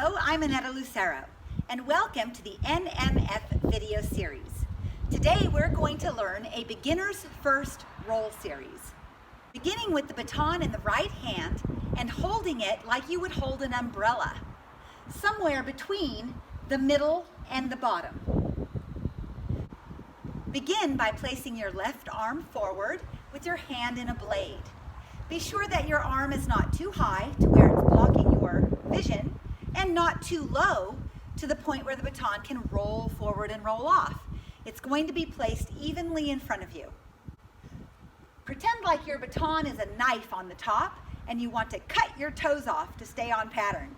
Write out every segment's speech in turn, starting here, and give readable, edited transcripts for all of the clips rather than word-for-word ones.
Hello, I'm Annetta Lucero, and welcome to the NMF video series. Today we're going to learn a beginner's first roll series, beginning with the baton in the right hand and holding it like you would hold an umbrella, somewhere between the middle and the bottom. Begin by placing your left arm forward with your hand in a blade. Be sure that your arm is not too high to where it's blocking your vision and not too low to the point where the baton can roll forward and roll off. It's going to be placed evenly in front of you. Pretend like your baton is a knife on the top and you want to cut your toes off to stay on pattern.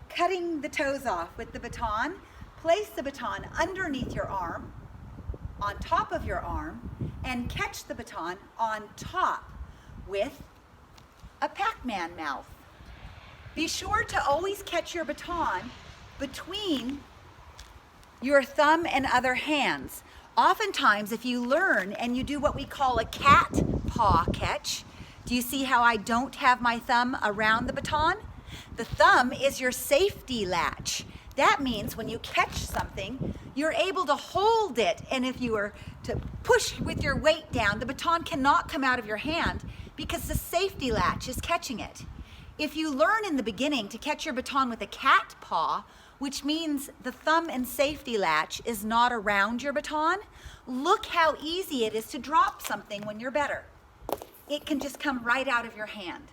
Cutting the toes off with the baton, place the baton underneath your arm, on top of your arm, and catch the baton on top with a Pac-Man mouth. Be sure to always catch your baton between your thumb and other hands. Oftentimes, if you learn and you do what we call a cat paw catch, do you see how I don't have my thumb around the baton? The thumb is your safety latch. That means when you catch something, you're able to hold it, and if you were to push with your weight down, the baton cannot come out of your hand because the safety latch is catching it. If you learn in the beginning to catch your baton with a cat paw, which means the thumb and safety latch is not around your baton, look how easy it is to drop something when you're better. It can just come right out of your hand.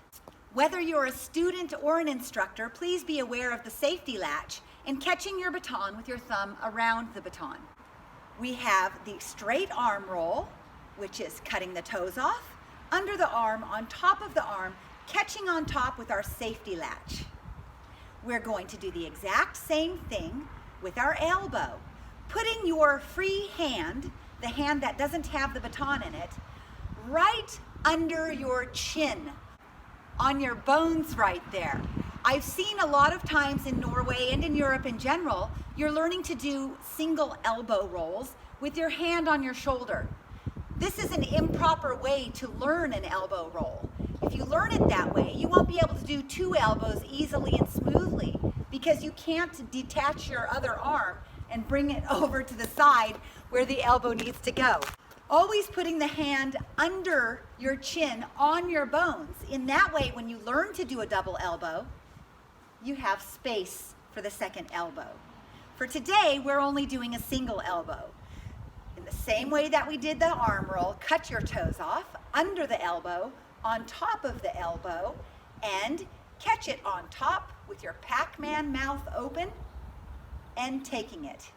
Whether you're a student or an instructor, please be aware of the safety latch and catching your baton with your thumb around the baton. We have the straight arm roll, which is cutting the toes off, under the arm, on top of the arm, catching on top with our safety latch. We're going to do the exact same thing with our elbow. Putting your free hand, the hand that doesn't have the baton in it, right under your chin, on your bones right there. I've seen a lot of times in Norway and in Europe in general, you're learning to do single elbow rolls with your hand on your shoulder. This is an improper way to learn an elbow roll. If you learn it that way, you won't be able to do two elbows easily and smoothly because you can't detach your other arm and bring it over to the side where the elbow needs to go. Always putting the hand under your chin on your bones. In that way, when you learn to do a double elbow, you have space for the second elbow. For today, we're only doing a single elbow. In the same way that we did the arm roll, cut your toes off under the elbow, on top of the elbow, and catch it on top with your Pac-Man mouth open and taking it.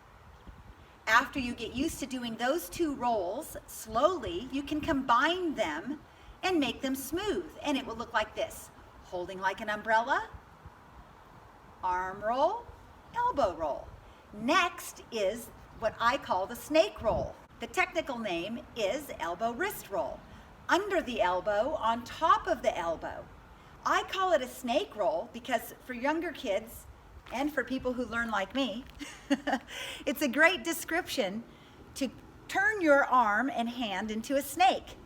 After you get used to doing those two rolls, slowly you can combine them and make them smooth, and it will look like this. Holding like an umbrella, arm roll, elbow roll. Next is what I call the snake roll. The technical name is elbow wrist roll. Under the elbow, on top of the elbow. I call it a snake roll because for younger kids and for people who learn like me, it's a great description to turn your arm and hand into a snake.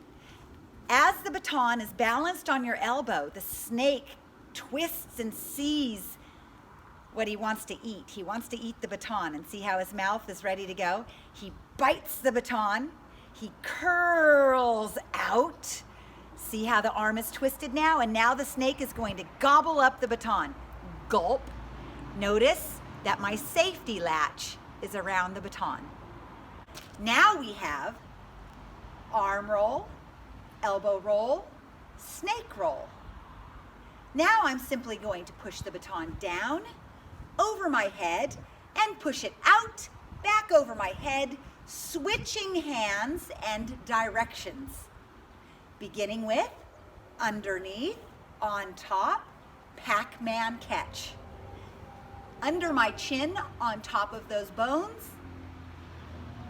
As the baton is balanced on your elbow, the snake twists and sees what he wants to eat. He wants to eat the baton, and see how his mouth is ready to go? He bites the baton. He curls out. See how the arm is twisted now? And now the snake is going to gobble up the baton. Gulp. Notice that my safety latch is around the baton. Now we have arm roll, elbow roll, snake roll. Now I'm simply going to push the baton down, over my head, and push it out, back over my head, switching hands and directions. Beginning with underneath, on top, Pac-Man catch. Under my chin, on top of those bones,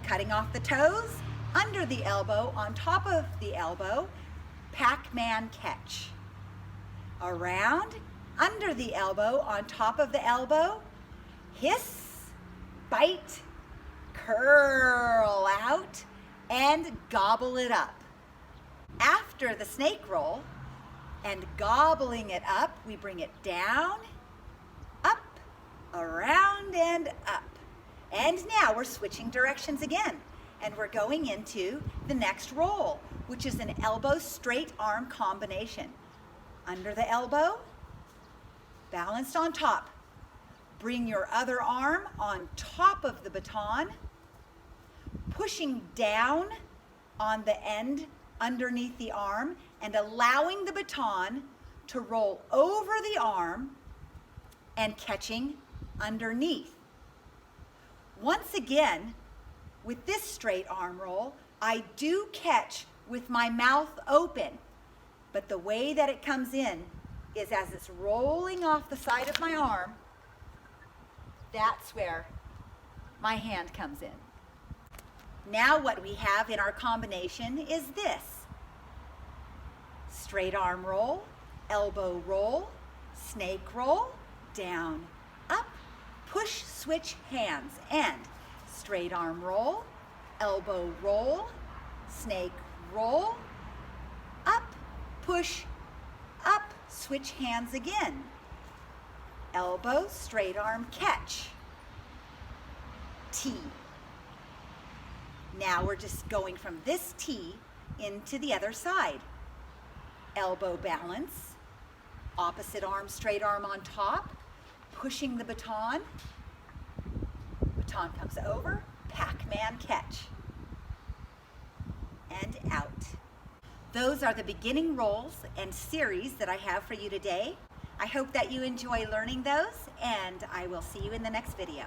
cutting off the toes, under the elbow, on top of the elbow, Pac-Man catch. Around, under the elbow, on top of the elbow, hiss, bite, curl out, and gobble it up. After the snake roll and gobbling it up, we bring it down, up, And now we're switching directions again, and we're going into the next roll, which is an elbow straight arm combination. Under the elbow, balanced on top. Bring your other arm on top of the baton, pushing down on the end underneath the arm and allowing the baton to roll over the arm and catching underneath. Once again, with this straight arm roll, I do catch with my mouth open, but the way that it comes in is as it's rolling off the side of my arm, that's where my hand comes in. Now what we have in our combination is this. Straight arm roll, elbow roll, snake roll, down, up, push, switch hands, and straight arm roll, elbow roll, snake roll, up, push, up, switch hands again. Elbow, straight arm, catch. T. Now we're just going from this T into the other side. Elbow balance, opposite arm, straight arm on top, pushing the baton. Baton comes over, Pac-Man catch. And out. Those are the beginning rolls and series that I have for you today. I hope that you enjoy learning those, and I will see you in the next video.